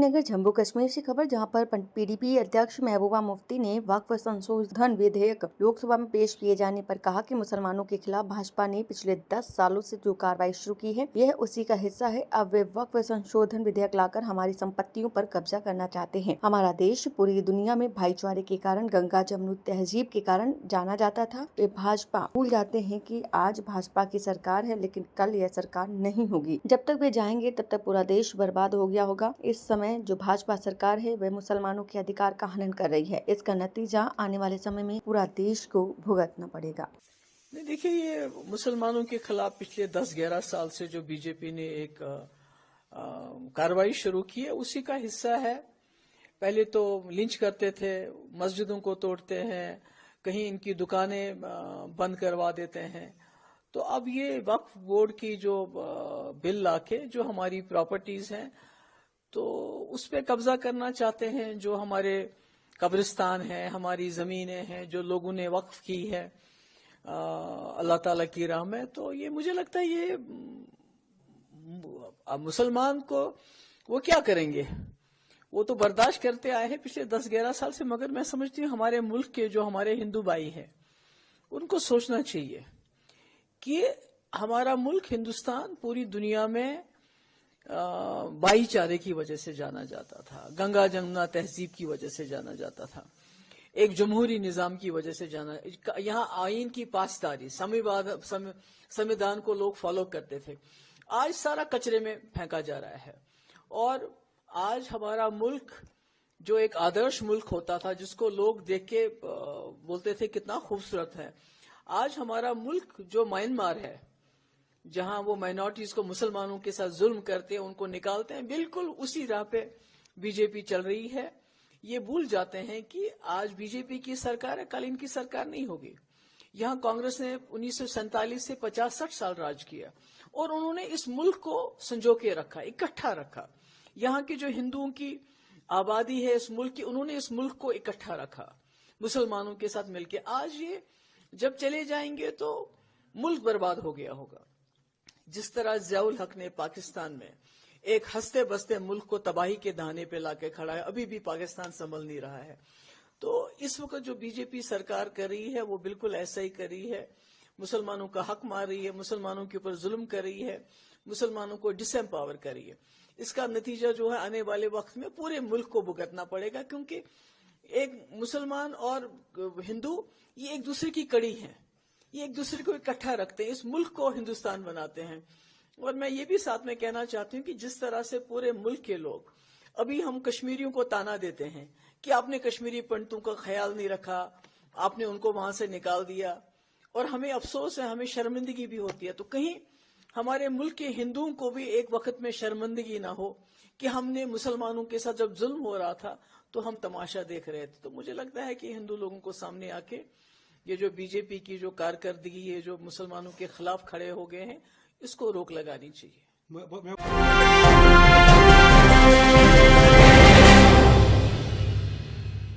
श्रीनगर जम्मू कश्मीर से खबर, जहां पर पीडीपी अध्यक्ष महबूबा मुफ्ती ने वक्फ संशोधन विधेयक लोकसभा में पेश किए जाने पर कहा कि मुसलमानों के खिलाफ भाजपा ने पिछले 10 सालों से जो कार्रवाई शुरू की है, यह उसी का हिस्सा है। अब वे वक्फ संशोधन विधेयक लाकर हमारी संपत्तियों पर कब्जा करना चाहते हैं। हमारा देश पूरी दुनिया में भाईचारे के कारण, गंगा जमुनी तहजीब के कारण जाना जाता था। वे भाजपा भूल जाते हैं कि आज भाजपा की सरकार है, लेकिन कल यह सरकार नहीं होगी। जब तक वे जाएंगे तब तक पूरा देश बर्बाद हो गया होगा। इस समय जो भाजपा सरकार है वह मुसलमानों के अधिकार का हनन कर रही है। इसका नतीजा आने वाले समय में पूरा देश को भुगतना पड़ेगा। नहीं, देखिए, ये मुसलमानों के खिलाफ पिछले 10-11 साल से जो बीजेपी ने एक कार्रवाई शुरू की है, उसी का हिस्सा है। पहले तो लिंच करते थे, मस्जिदों को तोड़ते हैं, कहीं इनकी दुकानें बंद करवा देते हैं। तो अब ये वक्फ बोर्ड की जो बिल लाके जो हमारी प्रॉपर्टीज हैं, तो उस पे कब्जा करना चाहते हैं। जो हमारे कब्रिस्तान है, हमारी जमीनें हैं जो लोगों ने वक्फ की है अल्लाह ताला की राह में, तो ये मुझे लगता है ये मुसलमान को वो क्या करेंगे, वो तो बर्दाश्त करते आए हैं पिछले 10-11 साल से। मगर मैं समझती हूँ हमारे मुल्क के जो हमारे हिंदू भाई हैं, उनको सोचना चाहिए कि हमारा मुल्क हिंदुस्तान पूरी दुनिया में भाईचारे की वजह से जाना जाता था, गंगा जमुना तहजीब की वजह से जाना जाता था, एक जमहूरी निजाम की वजह से जाना। यहाँ आइन की पासदारी, संविधान को लोग फॉलो करते थे। आज सारा कचरे में फेंका जा रहा है। और आज हमारा मुल्क जो एक आदर्श मुल्क होता था, जिसको लोग देख के बोलते थे कितना खूबसूरत है, आज हमारा मुल्क जो म्यांमार है, जहां वो माइनॉरिटीज को, मुसलमानों के साथ जुल्म करते हैं, उनको निकालते हैं, बिल्कुल उसी राह पे बीजेपी चल रही है। ये भूल जाते हैं कि आज बीजेपी की सरकार है, कल इनकी सरकार नहीं होगी। यहाँ कांग्रेस ने 1947 से 50-60 साल राज किया और उन्होंने इस मुल्क को संजो के रखा, इकट्ठा रखा। यहाँ की जो हिंदुओं की आबादी है इस मुल्क की, उन्होंने इस मुल्क को इकट्ठा रखा मुसलमानों के साथ मिलके। आज ये जब चले जाएंगे तो मुल्क बर्बाद हो गया होगा। जिस तरह ज़ियाउल हक ने पाकिस्तान में एक हंसते बसते मुल्क को तबाही के दाने पे लाके खड़ा है, अभी भी पाकिस्तान संभल नहीं रहा है। तो इस वक्त जो बीजेपी सरकार कर रही है वो बिल्कुल ऐसा ही कर रही है। मुसलमानों का हक मार रही है, मुसलमानों के ऊपर जुल्म कर रही है, मुसलमानों को डिसएम्पावर कर रही है। इसका नतीजा जो है आने वाले वक्त में पूरे मुल्क को भुगतना पड़ेगा, क्योंकि एक मुसलमान और हिंदू ये एक दूसरे की कड़ी है, ये एक दूसरे को इकट्ठा रखते हैं, इस मुल्क को हिंदुस्तान बनाते हैं। और मैं ये भी साथ में कहना चाहती हूँ कि जिस तरह से पूरे मुल्क के लोग, अभी हम कश्मीरियों को ताना देते हैं कि आपने कश्मीरी पंडितों का ख्याल नहीं रखा, आपने उनको वहां से निकाल दिया, और हमें अफसोस है, हमें शर्मिंदगी भी होती है। तो कहीं हमारे मुल्क के हिंदुओं को भी एक वक्त में शर्मिंदगी ना हो कि हमने मुसलमानों के साथ जब जुल्म हो रहा था तो हम तमाशा देख रहे थे। तो मुझे लगता है कि हिंदू लोगों को सामने आके ये जो बीजेपी की जो कारकर्दगी है, जो मुसलमानों के खिलाफ खड़े हो गए हैं, इसको रोक लगानी चाहिए।